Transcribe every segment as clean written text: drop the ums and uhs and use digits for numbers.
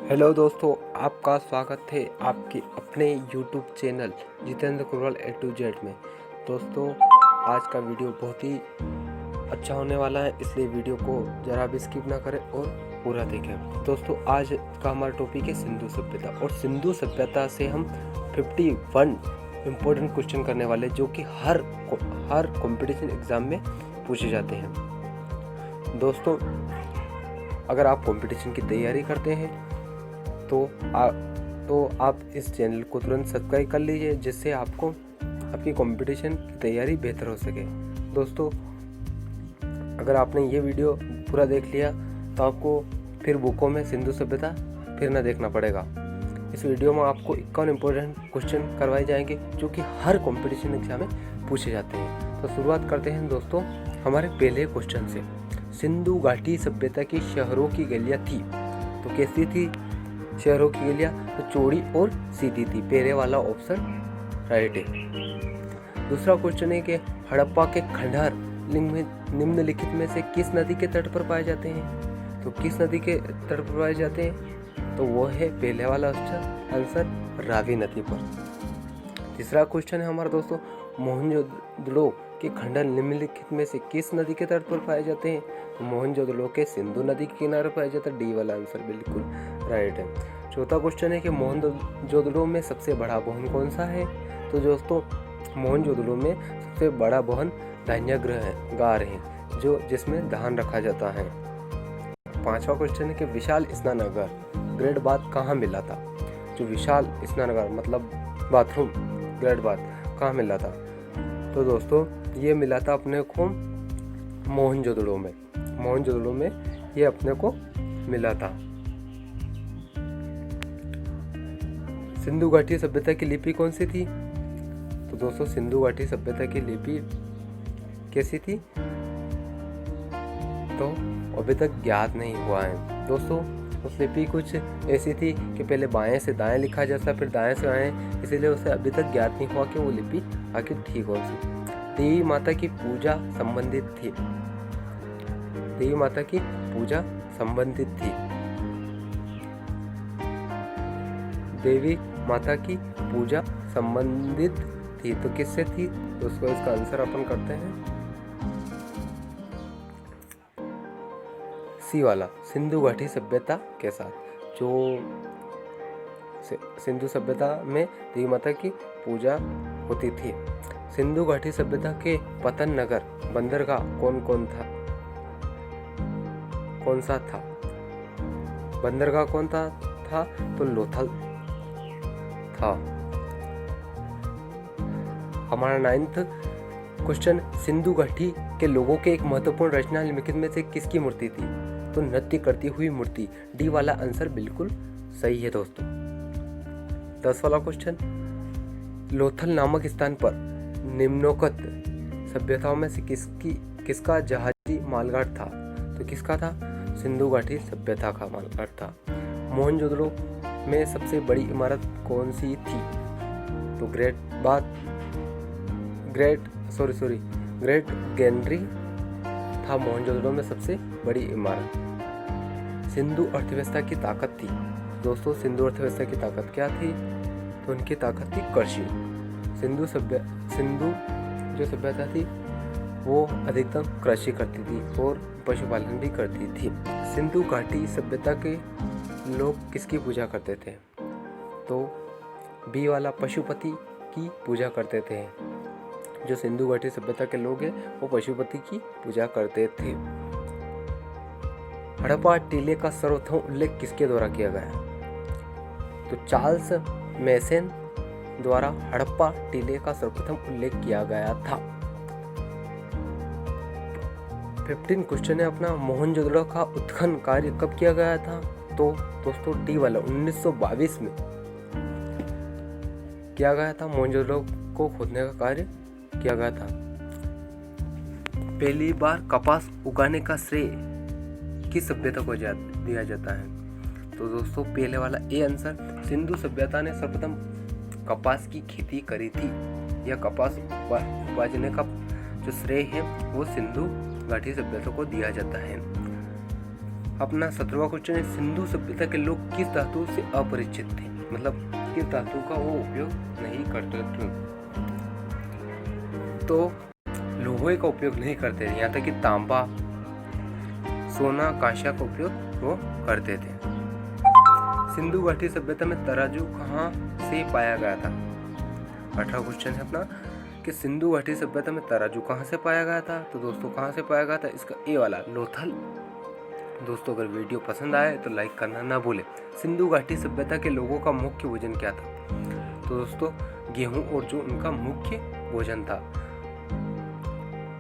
Hello दोस्तों, आपका स्वागत है आपके अपने YouTube channel Jitendra Kurwal A to Z में। दोस्तों, आज का वीडियो बहुत ही अच्छा होने वाला है, इसलिए वीडियो को ज़रा भी स्किप ना करें और पूरा देखें। दोस्तों, आज का हमारा टॉपिक है सिंधु सभ्यता, और सिंधु सभ्यता से हम 51 इम्पोर्टेंट क्वेश्चन करने वाले, जो कि हर कंपटीशन एग्ज़ाम में पूछे जाते हैं। दोस्तों, अगर आप कंपटीशन की तैयारी करते हैं तो आप इस चैनल को तुरंत सब्सक्राइब कर लीजिए, जिससे आपको आपकी कंपटीशन की तैयारी बेहतर हो सके। दोस्तों, अगर आपने ये वीडियो पूरा देख लिया तो आपको फिर बुकों में सिंधु सभ्यता फिर ना देखना पड़ेगा। इस वीडियो में आपको 51 इम्पोर्टेंट क्वेश्चन करवाए जाएंगे, जो कि हर कंपटीशन एग्जाम में पूछे जाते हैं। तो शुरुआत करते हैं दोस्तों हमारे पहले क्वेश्चन से। सिंधु घाटी सभ्यता की शहरों की गलियाँ थी, तो कैसी थी शहरों की गलियाँ? तो चौड़ी और सीधी थी। पहले वाला ऑप्शन राइट है। दूसरा क्वेश्चन है कि हड़प्पा के खंडहर निम्नलिखित में से किस नदी के तट पर पाए जाते हैं? तो किस नदी के तट पर पाए जाते हैं? तो वो है पहले वाला आंसर रावी नदी पर। तीसरा क्वेश्चन है हमारा दोस्तों, मोहनजोदड़ो के खंडहर निम्नलिखित में से किस नदी के तट पर पाए जाते हैं? तो मोहनजोदड़ो के सिंधु नदी के किनारे पाया जाता है। डी वाला आंसर बिल्कुल राइट है। चौथा क्वेश्चन है कि मोहनजोदड़ो में सबसे बड़ा भवन कौन सा है? तो दोस्तों, मोहनजोदड़ो में सबसे बड़ा भवन धान्यागार है, जिसमें धान रखा जाता है। पांचवा क्वेश्चन है कि विशाल स्नानागार ग्रेट बाथ कहाँ मिला था? जो विशाल स्नानागार मतलब बाथरूम ग्रेट बाथ कहाँ मिला था? तो दोस्तों, ये मिला था अपने को मोहनजोदड़ो में। मोहनजोदड़ो में ये अपने को मिला था। सिंधु घाटी सभ्यता की लिपि कौन सी थी? तो दोस्तों, सिंधु घाटी सभ्यता की लिपि कैसी थी तो अभी तक ज्ञात नहीं हुआ है। दोस्तों, उस लिपि कुछ ऐसी थी कि पहले बाएं से दाएं लिखा जाता, फिर दाएं से बाएं, इसीलिए उसे अभी तक ज्ञात नहीं हुआ कि वो लिपि आखिर थी कौन सी। देवी माता की पूजा संबंधित थी। देवी माता की पूजा संबंधित थी। देवी माता की पूजा संबंधित थी, तो किससे थी? तो उसको इसका आंसर अपन करते हैं सी वाला, सिंधु घाटी सभ्यता के साथ। जो सिंधु सभ्यता में देवी माता की पूजा होती थी। सिंधु घाटी सभ्यता के पतन नगर बंदरगाह कौन सा था? बंदरगाह कौन था? तो लोथल था। हमारा 9th क्वेश्चन, सिंधु घाटी के लोगों के एक महत्वपूर्ण रचना निम्नलिखित में से किसकी मूर्ति थी? तो नृत्य करती हुई मूर्ति। डी वाला आंसर बिल्कुल सही है दोस्तों। 10 वाला क्वेश्चन, लोथल नामक स्थान पर निम्नोक्त सभ्यताओं में से किसका जहाजी मालगाड़ था? तो किसका था? सिंधु घाटी सभ्यता का मालगाड़ था। मोहनजोदड़ो में सबसे बड़ी इमारत कौन सी थी? तो ग्रेट गैनरी था मोहनजोदड़ो में सबसे बड़ी इमारत। सिंधु अर्थव्यवस्था की ताकत थी। दोस्तों, सिंधु अर्थव्यवस्था की ताकत क्या थी? तो उनकी ताकत थी कृषि। सिंधु जो सभ्यता थी वो अधिकतम कृषि करती थी और पशुपालन भी करती थी। सिंधु घाटी सभ्यता के लोग किसकी पूजा करते थे? तो बी वाला पशुपति की पूजा करते थे। जो सिंधु घाटी सभ्यता के लोग हैं वो पशुपति की पूजा करते थे। हड़प्पा टीले का सर्वप्रथम उल्लेख किसके द्वारा किया गया? तो चार्ल्स मैसन द्वारा हड़प्पा टीले का सर्वप्रथम उल्लेख किया गया था। 15 क्वेश्चन है अपना, मोहनजोदड़ो का उत्खनन कार्य कब किया गया था? तो दोस्तों, डी वाला 1922 में किया गया था। मोहनजोदड़ो को खोदने का कार्य किया गया था। पहली बार कपास उगाने का श्रेय किस सभ्यता को दिया जाता है? तो दोस्तों, पहले वाला ए आंसर, सिंधु सभ्यता ने सर्वप्रथम कपास की खेती करी थी। यह कपास उगाने का जो श्रेय है वो सिंधु घाटी सभ्यता को दिया जाता है। अपना 17वां क्वेश्चन है, सिंधु सभ्यता के लोग किस धातु से अपरिचित थे, मतलब किस धातु का वो उपयोग नहीं करते थे। तो लोहे का उपयोग नहीं करते थे, यहाँ तक कि तांबा, सोना, कांस्य का उपयोग वो करते थे। सिंधु घाटी सभ्यता में तराजू कहाँ से पाया गया था। 18वां क्वेश्चन है अपना कि सिंधु घाटी सभ्यता में तराजू कहाँ से पाया गया था। तो दोस्तों कहाँ से पाया गया था, इसका ए वाला लोथल। दोस्तों अगर वीडियो पसंद आए तो लाइक करना ना भूलें। सिंधु घाटी सभ्यता के लोगों का मुख्य भोजन क्या था। तो दोस्तों गेहूं और जो उनका मुख्य भोजन था।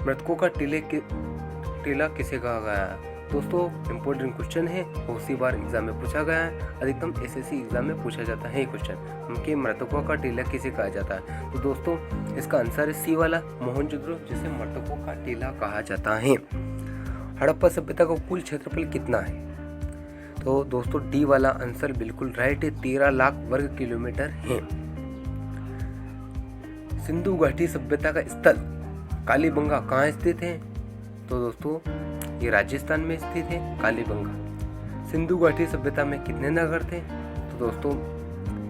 मृतकों का टीला किसे कहा गया है। दोस्तों इम्पोर्टेंट क्वेश्चन है, बहुत सी बार एग्जाम में पूछा गया है, अधिकतम एसएससी एग्जाम में पूछा जाता है ये क्वेश्चन। उनके मृतकों का टीला किसे कहा जाता है। तो दोस्तों इसका आंसर है सी वाला, मोहनजोदड़ो, जिसे मृतकों का टीला कहा जाता है। हड़प्पा सभ्यता का कुल क्षेत्रफल कितना है। तो दोस्तों डी वाला आंसर बिल्कुल राइट है, 13 लाख वर्ग किलोमीटर है। सिंधु घाटी सभ्यता का स्थल कालीबंगा कहाँ स्थित है। तो दोस्तों ये राजस्थान में स्थित है कालीबंगा। सिंधु घाटी सभ्यता में कितने नगर थे। तो दोस्तों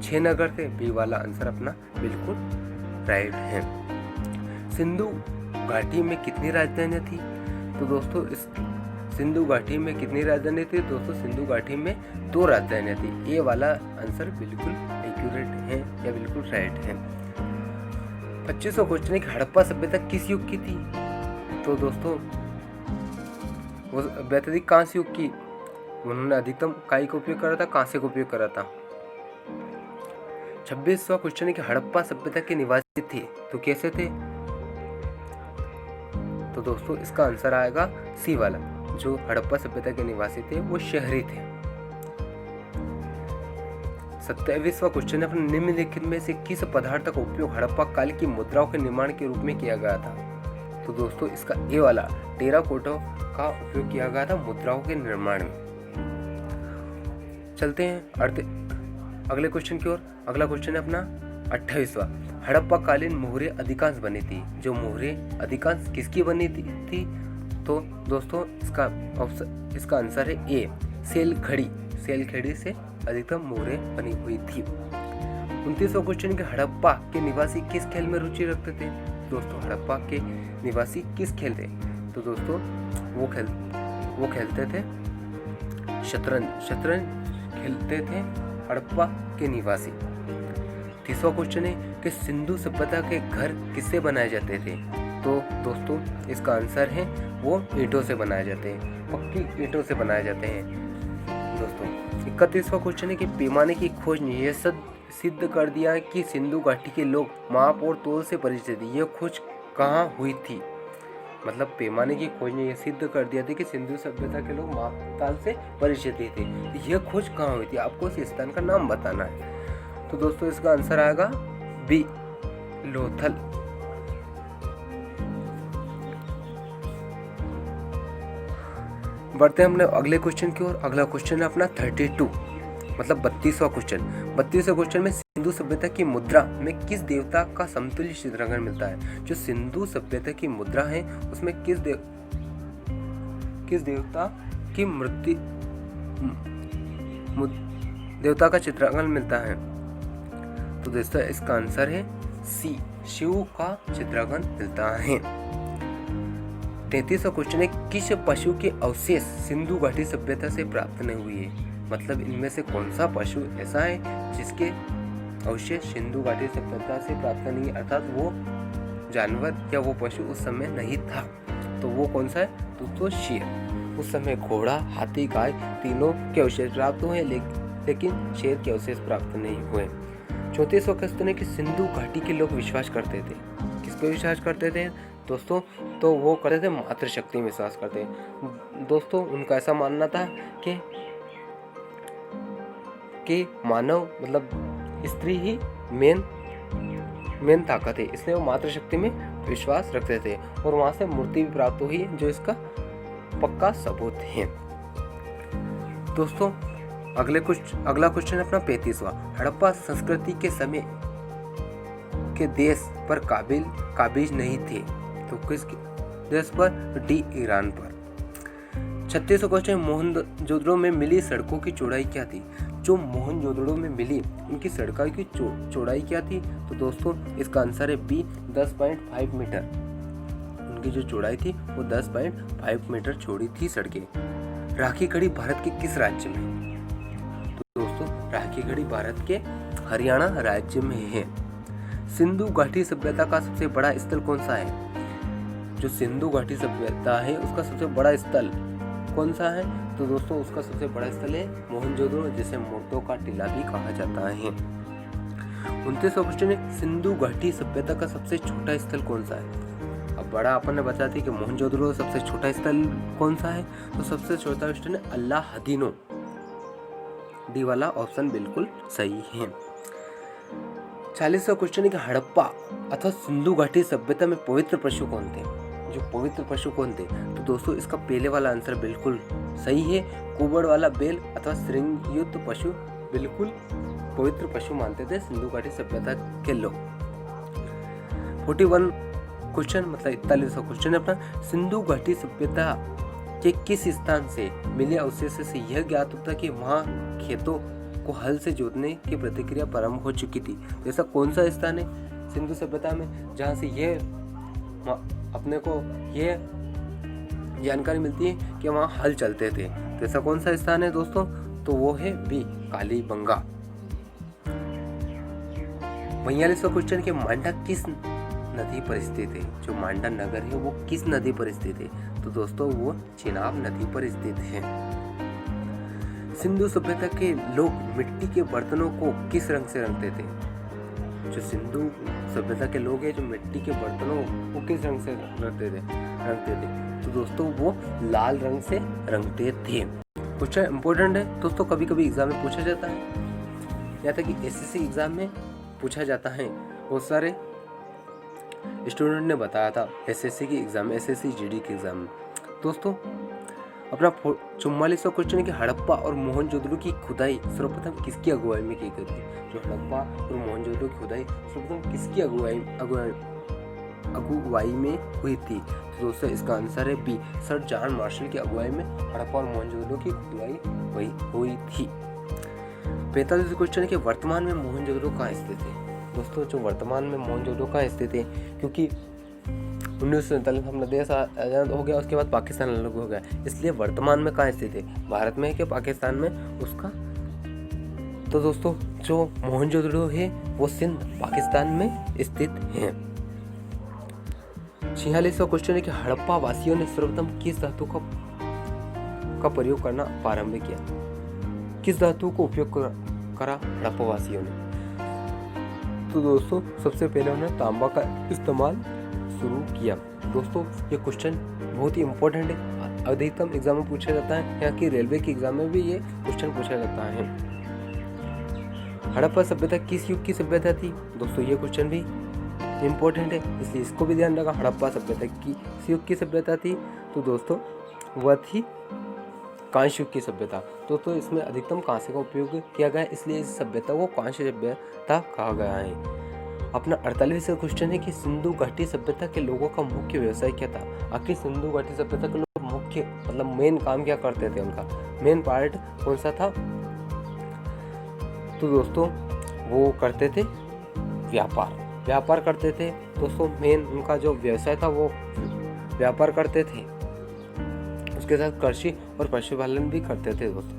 6 नगर थे, बी वाला आंसर अपना बिल्कुल राइट है। सिंधु घाटी में कितनी राजधानियां थी। तो दोस्तों इस सिंधु घाटी में कितनी राजधानी थी। दोस्तों सिंधु घाटी में 2 राजधानियां थी, ये वाला आंसर बिल्कुल एक्यूरेट है या बिल्कुल राइट है। 25वां क्वेश्चन है कि हड़प्पा सभ्यता किस युग की थी। तो दोस्तों वो सभ्यता कांस्य युग की। उन्होंने अधिकतम काई का उपयोग करा था, कांस्य का उपयोग करा था। 26वां क्वेश्चन है कि हड़प्पा सभ्यता के निवासी थे तो कैसे थे। तो दोस्तों इसका आंसर आएगा सी वाला, जो हड़प्पा सभ्यता के निवासी थे वो शहरी थे। 27वां क्वेश्चन है अपने निम्नलिखित में से किस पदार्थ का उपयोग हड़प्पा काल की मुद्राओं के निर्माण के रूप में किया गया था। तो दोस्तों इसका ए वाला टेराकोटा का उपयोग किया गया था मुद्राओं के निर्माण में। चलते हैं अगले क्वेश्चन की ओर। अगला क्वेश्चन है अपना 28वां, हड़प्पा कालीन मोहरे अधिकांश बनी थी। जो मोहरे अधिकांश किसकी बनी थी। तो दोस्तों इसका आंसर है ए, सेलखड़ी से अधिकतम मोहरे बनी हुई थी। 29वां क्वेश्चन के हड़प्पा के निवासी किस खेल में रुचि रखते थे। दोस्तों हड़प्पा के निवासी किस खेल थे। तो दोस्तों वो खेलते थे शतरंज खेलते थे हड़प्पा के निवासी। 30वां क्वेश्चन है कि सिंधु सभ्यता के घर किससे बनाए जाते थे। तो दोस्तों इसका आंसर है वो ईंटों से बनाए जाते हैं, पक्की ईंटों से बनाए जाते हैं। दोस्तों 31वां क्वेश्चन है कि पैमाने की खोज ने यह सिद्ध कर दिया है कि सिंधु घाटी के लोग माप और तोल से परिचित थे। यह खोज कहाँ हुई थी। मतलब पैमाने की खोज ने यह सिद्ध कर दिया था कि सिंधु सभ्यता के लोग माप ताल से परिचित थे। यह खोज कहाँ हुई थी, आपको इस स्थान का नाम बताना है। तो दोस्तों इसका आंसर आएगा बी, लोथल। बढ़ते हैं हमने अगले क्वेश्चन की ओर। अगला क्वेश्चन है अपना 32, मतलब 32वां क्वेश्चन। 32वें क्वेश्चन में सिंधु सभ्यता की मुद्रा में किस देवता का समतुल्य चित्रांकन मिलता है। जो सिंधु सभ्यता की मुद्रा है उसमें किस देवता की देवता का चित्रांकन मिलता है। तो दोस्तों इसका आंसर है सी, शिव का चित्रांकन मिलता है। 33वां क्वेश्चन है किस पशु के अवशेष सिंधु घाटी सभ्यता से प्राप्त नहीं हुए। मतलब इनमें से कौन सा पशु ऐसा है जिसके अवशेष सिंधु घाटी सभ्यता से प्राप्त नहीं, अर्थात वो जानवर या वो पशु उस समय नहीं था। तो वो कौन सा है। तो शेर। उस समय घोड़ा, हाथी, गाय तीनों के अवशेष प्राप्त हुए, लेकिन शेर के अवशेष प्राप्त नहीं हुए। 34वां क्वेश्चन है कि सिंधु घाटी के लोग विश्वास करते थे। किस पे विश्वास करते थे दोस्तों। तो वो करते थे मातृशक्ति में विश्वास करते हैं। दोस्तों उनका ऐसा मानना था कि मानव मतलब स्त्री ही मेन ताकत है, इसलिए वो मातृशक्ति में विश्वास रखते थे। और वहां से मूर्ति भी प्राप्त हुई जो इसका पक्का सबूत है। दोस्तों अगला क्वेश्चन अपना 35वां, हड़प्पा संस्कृति के समय के देश पर काबिज नहीं थे। तो किस देश पर। डी, ईरान पर। 36वां क्वेश्चन, मोहनजोदड़ो में मिली सड़कों की चौड़ाई क्या थी? जो मोहनजोदड़ो में मिली उनकी सड़कों की चौड़ाई क्या थी? तो दोस्तों इसका आंसर है बी, 10.5 मीटर। उनकी जो चौड़ाई थी वो 10.5 मीटर चौड़ी थी सड़कें। राखी गढ़ी भारत के किस राज्य में? तो दोस्तों राखी गढ़ी भारत के हरियाणा राज्य में है। सिंधु घाटी सभ्यता का सबसे बड़ा स्थल कौन सा है? जो सिंधु घाटी सभ्यता है उसका सबसे बड़ा स्थल कौन सा है? तो दोस्तों उसका सबसे बड़ा स्थल है मोहनजोदड़ो, जिसे मोती का टीला भी कहा जाता है। 29वां क्वेश्चन है, सिंधु घाटी सभ्यता का सबसे छोटा स्थल कौन सा है? अब बड़ा अपन ने बता दी कि मोहनजोदड़ो सबसे छोटा स्थल कौन सा है? तो सबसे छोटा स्थल है अल्लाहदीनो। डी वाला ऑप्शन बिल्कुल सही है। 40वां क्वेश्चन है कि हड़प्पा अथवा सिंधु घाटी सभ्यता में पवित्र पशु कौन थे? जो पवित्र पशु कौन थे? तो दोस्तों इसका पहले वाला आंसर बिल्कुल सही है। कुबड़ वाला बैल अथवा श्रृंगयुक्त पशु बिल्कुल पवित्र पशु मानते थे सिंधु घाटी सभ्यता के लोग। 41 क्वेश्चन मतलब 41वां क्वेश्चन है अपना, सिंधु घाटी सभ्यता के किस स्थान से मिले अवशेष से यह ज्ञात होता कि वहाँ खेतों को हल से जोतने की प्रतिक्रिया प्रारंभ हो चुकी थी? तो ऐसा कौन सा स्थान है सिंधु सभ्यता में जहाँ से यह अपने को यह जानकारी मिलती है कि वहाँ हल चलते थे? तो ऐसा कौन सा स्थान है दोस्तों? तो वो है बी, कालीबंगा। 42वां क्वेश्चन के मांडा किस नदी पर स्थित है? जो मांडा नगर है वो किस नदी पर स्थित है? तो दोस्तों वो चिनाब नदी पर स्थित है। सिंधु सभ्यता के लोग मिट्टी के बर्तनों को किस रंग से रंगते थे? जो सिंधु सभ्यता के लोग हैं जो मिट्टी के बर्तनों को किस रंग से रंगते थे? तो दोस्तों वो लाल रंग से रंगते थे। क्वेश्चन इंपॉर्टेंट है दोस्तों, कभी कभी एग्जाम में पूछा जाता है, या तक कि एसएससी एग्जाम में पूछा जाता है। बहुत सारे स्टूडेंट ने बताया था एसएससी की एग्जाम में, एसएससी जीडी के एग्जाम में। दोस्तों अपना 44वां क्वेश्चन है कि हड़प्पा और मोहनजोदड़ो की खुदाई सर्वप्रथम किसकी अगुवाई में की गई थी? जो हड़प्पा और मोहनजोदड़ो की खुदाई सर्वप्रथम किसकी अगुवाई में हुई थी? तो दोस्तों इसका आंसर है बी, सर जॉन मार्शल की अगुवाई में हड़प्पा और मोहनजोदड़ो की खुदाई हुई थी। 45वां क्वेश्चन है कि वर्तमान में मोहनजोदड़ो कहाँ स्थित है? दोस्तों जो वर्तमान में मोहनजोदड़ो कहाँ स्थित है, क्योंकि 1947 में अपना देश आज़ाद हो गया, उसके बाद पाकिस्तान अलग हो गया, इसलिए वर्तमान में कहाँ स्थित है? भारत में है कि पाकिस्तान में उसका? तो दोस्तों जो मोहनजोदड़ो है वो सिंध पाकिस्तान में स्थित है। 46वां क्वेश्चन है कि हड़प्पा वासियों ने सर्वप्रथम किस धातु का प्रयोग करना प्रारंभ किया? किस धातु को उपयोग करा हड़प्पा वासियों ने? तो दोस्तों सबसे पहले उन्होंने तांबा का इस्तेमाल शुरू किया। दोस्तों ये क्वेश्चन बहुत ही इम्पोर्टेंट है, अधिकतम एग्जाम में पूछा जाता है, यहाँ की रेलवे के एग्जाम में भी ये क्वेश्चन पूछा जाता है। हड़प्पा सभ्यता किस युग की सभ्यता थी? दोस्तों ये क्वेश्चन भी इम्पोर्टेंट है, इसलिए इसको भी ध्यान रखा। हड़प्पा सभ्यता किस युग की सभ्यता थी? तो दोस्तों वह थी कांस्य युग की सभ्यता। दोस्तों इसमें अधिकतम कांस्य का उपयोग किया गया, इसलिए इस सभ्यता को कांस्य सभ्यता कहा गया है। अपना 48वां क्वेश्चन है कि सिंधु घाटी सभ्यता के लोगों का मुख्य व्यवसाय क्या था? आखिर सिंधु घाटी सभ्यता के लोग मुख्य मतलब मेन काम क्या करते थे? उनका मेन पार्ट कौन सा था? तो दोस्तों वो करते थे व्यापार करते थे। दोस्तों मेन उनका जो व्यवसाय था वो व्यापार करते थे, उसके साथ कृषि और पशुपालन भी करते थे। दोस्तों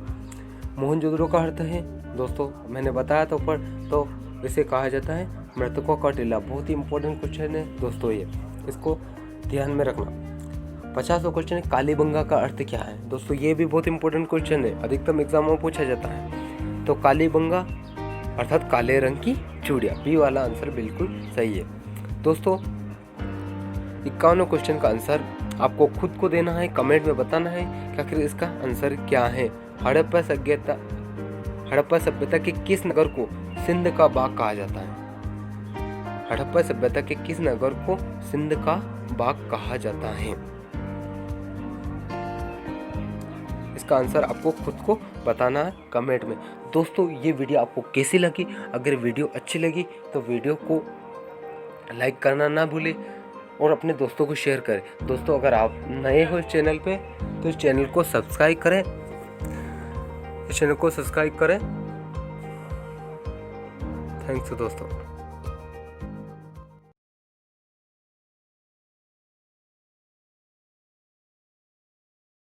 मोहनजोदड़ो का अर्थ है दोस्तों मैंने बताया था ऊपर, तो इसे कहा जाता है मृतकों का टीला। बहुत ही इंपॉर्टेंट क्वेश्चन है दोस्तों, ये इसको ध्यान में रखना। 50वां क्वेश्चन है कालीबंगा का अर्थ क्या है? दोस्तों ये भी बहुत इंपॉर्टेंट क्वेश्चन है, अधिकतम एग्जामों में पूछा जाता है। तो कालीबंगा अर्थात काले रंग की चूड़ियाँ, बी वाला आंसर बिल्कुल सही है। दोस्तों 51वां क्वेश्चन का आंसर आपको खुद को देना है, कमेंट में बताना है कि आखिर इसका आंसर क्या है। हड़प्पा सभ्यता के किस नगर को सिंध का बाग कहा जाता है? हड़प्पा सभ्यता के किस नगर को सिंध का बाग कहा जाता है? इसका आंसर आपको खुद को बताना है कमेंट में। दोस्तों ये वीडियो आपको कैसी लगी? अगर वीडियो अच्छी लगी तो वीडियो को लाइक करना ना भूलें, और अपने दोस्तों को शेयर करें। दोस्तों अगर आप नए हो इस चैनल पे तो इस चैनल को सब्सक्राइब करें। थैंक्स दोस्तों।